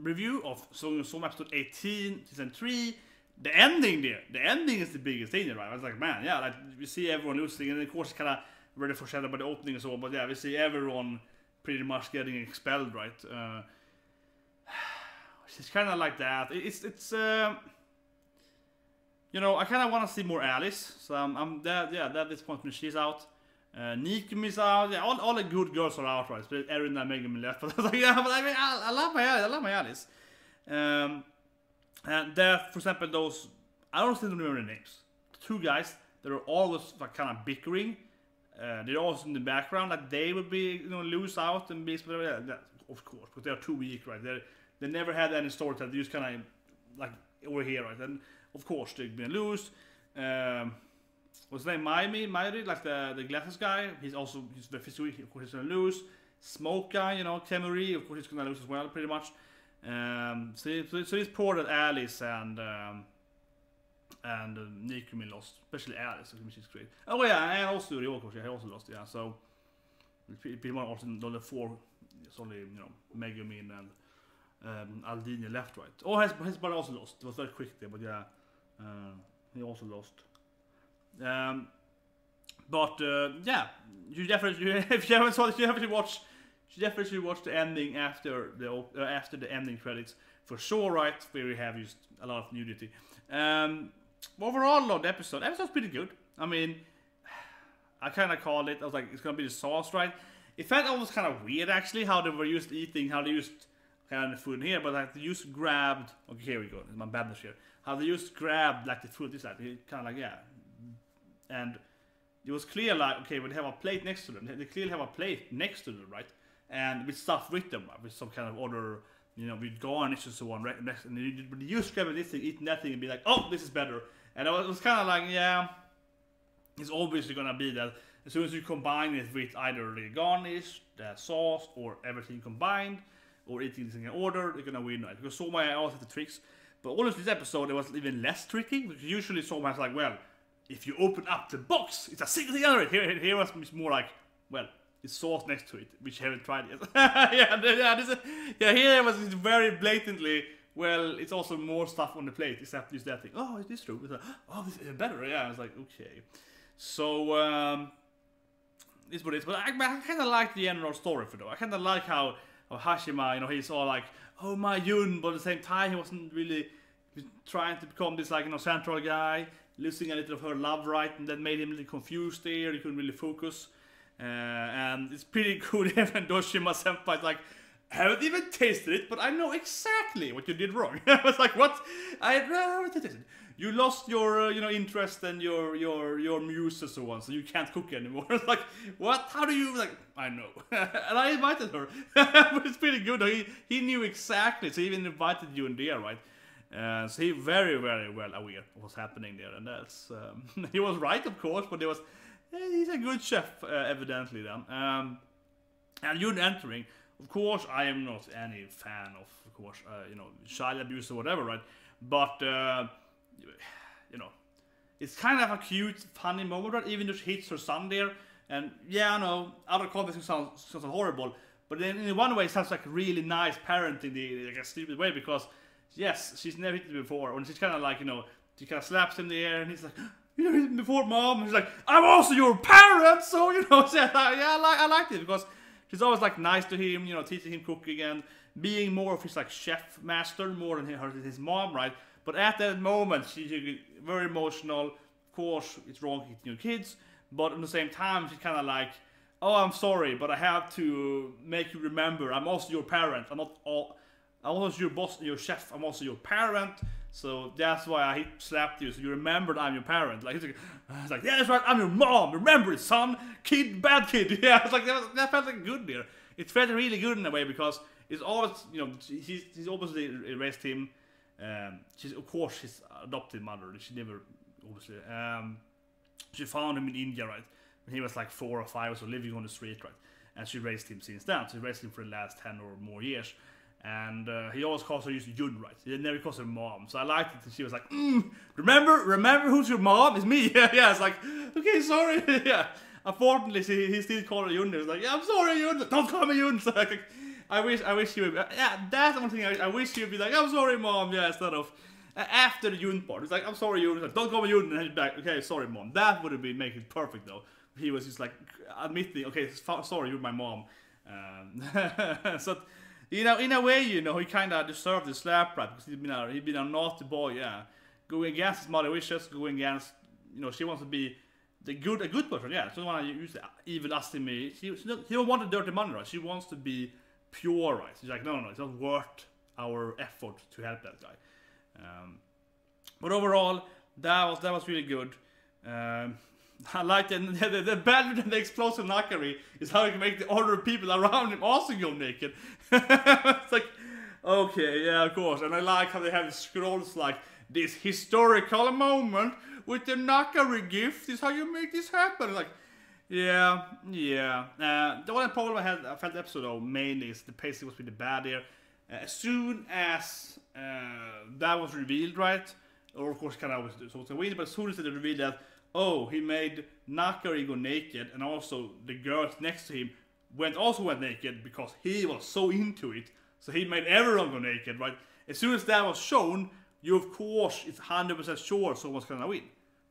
review of Souma episode 18, season 3. The ending there. The ending is the biggest thing, right? I was like, man, yeah, like we see everyone losing, and of course, it's kind of very foreshadowed by the opening and so on. But yeah, we see everyone pretty much getting expelled, right? It's kind of like that. It's you know, I kind of want to see more Alice, so I'm that at this point when she's out. Nikumi's out. Yeah, all the good girls are out, right? But Erin and Megumi left. But I was like, yeah, but I mean, I love my Alice. And there, for example, those I don't still remember the names. The two guys that are always like kind of bickering. They're also in the background. Like they would be, you know, lose out and be, yeah, of course, but they are too weak, right? They never had any story that they just kind of like over here, right? And of course they're gonna lose. What's his name? Mairi, like the glasses guy. He's very physical. Of course he's gonna lose. Smoke guy, you know, Kemuri, of course he's gonna lose as well, pretty much. So it's poor that Alice and Nikumi lost, especially Alice, which is great. Oh yeah, and also Ryoko, he also lost, yeah. So pretty much also the four. It's only, you know, Megumin and Aldini left, right. Oh, his brother also lost. It was very quick there, but yeah, he also lost. But yeah, you definitely if you haven't watched. You definitely should watch the ending after the ending credits for sure, right? Where we have used a lot of nudity. Overall, though, the episode's pretty good. I mean, I kind of called it. I was like, it's gonna be the sauce, right? It felt almost kind of weird actually how they were used eating, how they used kind of the food in here, but like they just grabbed. Okay, here we go. It's my badness here. How they just grabbed like the food is like kind of like yeah, and it was clear like okay, when they have a plate next to them, they clearly have a plate next to them, right? And with stuff with them, with some kind of other, you know, with garnish and so on, right? And you just grab this thing, eat that thing, and be like, oh, this is better. And it was kind of like, yeah, it's obviously gonna be that as soon as you combine it with either the garnish, the sauce, or everything combined, or eating this in order, you're gonna win, right? Because Souma also had the tricks, but honestly, this episode it was even less tricky. Because usually Souma has like, well, if you open up the box, it's a single thing under it. Here was more like, well, it's sauce next to it, which I haven't tried yet. Here it was very blatantly, well, it's also more stuff on the plate, except just that thing. Oh, is this true? It's like, oh, this is better. Yeah, I was like, okay. So, this is what it is. But I kind of like the general story for though. I kind of like how Hashima, you know, he's all like, oh, my Yun, but at the same time, he wasn't really trying to become this, like, you know, central guy, losing a little of her love, right? And that made him a little confused there. He couldn't really focus. And it's pretty cool even though Shima Senpai's like, I haven't even tasted it, but I know exactly what you did wrong. I was like, what? I haven't tasted it. You lost your, you know, interest and your muse and so on, so you can't cook anymore. It's like, what? How do you, like, I know. And I invited her. But it's pretty good. He knew exactly, so he even invited you in there, right? So he very, very well aware of what's happening there. And that's, he was right, of course, but there was, he's a good chef, evidently then. And Yun entering, of course, I am not any fan of course, you know, child abuse or whatever, right? But, you know, it's kind of a cute, funny moment, right? Even though she hits her son there. And yeah, I know, other context sounds horrible, but then in one way it sounds like really nice parenting, like a stupid way, because yes, she's never hit him before, and she's kind of like, you know, she kind of slaps him in the air, and he's like, you never hit me before, Mom. And she's like, I'm also your parent, so, you know, so, yeah, I liked it, because she's always, like, nice to him, you know, teaching him cooking, and being more of his, like, chef master, more than his mom, right? But at that moment, she's very emotional. Of course, it's wrong eating your kids, but at the same time, she's kind of like, oh, I'm sorry, but I have to make you remember, I'm also your parent. I'm also your boss, your chef. I'm also your parent. So that's why I slapped you, so you remember that I'm your parent. Like, it's like, yeah, that's right, I'm your mom. Remember it, son. Kid, bad kid. Yeah, it's like that felt like good there. It felt really good in a way, because it's always, you know, he's obviously raised him. She's, of course, his adopted mother. She never, obviously, she found him in India, right? When he was like 4 or 5, so living on the street, right? And she raised him since then. So she raised him for the last 10 or more years. And he always calls her Yun, right? He never calls her mom. So I liked it that she was like, remember who's your mom? It's me. Yeah, it's like, okay, sorry. Yeah. Unfortunately, he still called her Yun. He was like, yeah, I'm sorry, Yun. Don't call me Yun. So I wish he would. Yeah, that's one thing. I wish he would be like, I'm sorry, mom. Yeah, instead of after the June part, it's like, I'm sorry, June. Like, don't go with June, and he's back. Okay, sorry, mom. That would have been make it perfect though. He was just like admitting, okay, sorry, you're my mom. So, you know, in a way, you know, he kind of deserved the slap right because he'd been a naughty boy, yeah, going against his mother wishes, going against, you know, she wants to be a good person, yeah. She doesn't want to use the evil Asimi. She don't want the dirty money, right? She wants to be pure, right? She's like, no, it's not worth our effort to help that guy. But overall, that was really good. I like the better than the explosive knockery is how you can make the other people around him also go naked. It's like, okay, yeah, of course. And I like how they have the scrolls like, this historical moment with the knockery gift is how you make this happen. Like, yeah. The only problem I felt the episode though mainly is the pacing was really bad here. As soon as that was revealed, right? Or of course kind of was weird, but as soon as they revealed that, oh, he made Nakari go naked, and also the girls next to him went naked because he was so into it. So he made everyone go naked, right? As soon as that was shown, you of course it's 100% sure someone's gonna win,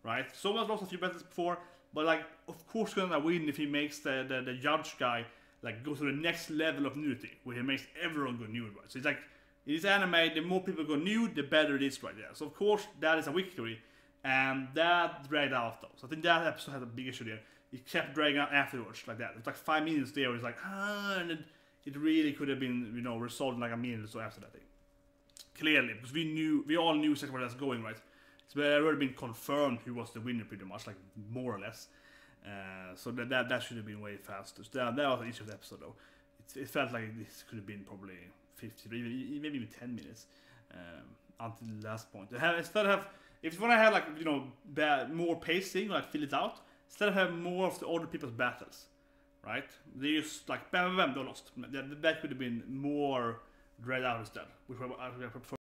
right? Someone's lost a few battles before, but like of course gonna win if he makes the judge guy like go to the next level of nudity, where he makes everyone go nude, right? So it's like in this anime, the more people go nude, the better it is, right there. So of course that is a victory. And that dragged out though. So I think that episode had a big issue there. It kept dragging out afterwards like that. It's like 5 minutes there. It's like, and it really could have been, you know, resolved in like a minute or so after that thing. Clearly, because we all knew exactly where that's going, right? It's already been confirmed who was the winner pretty much, like more or less. So that should have been way faster. So that was the issue of the episode though. It felt like this could have been probably 50, maybe even 10 minutes until the last point. Instead of if you want to have like, you know, more pacing, like fill it out, instead of have more of the other people's battles, right? They just like bam, they lost. That could have been more dragged out instead, which I prefer.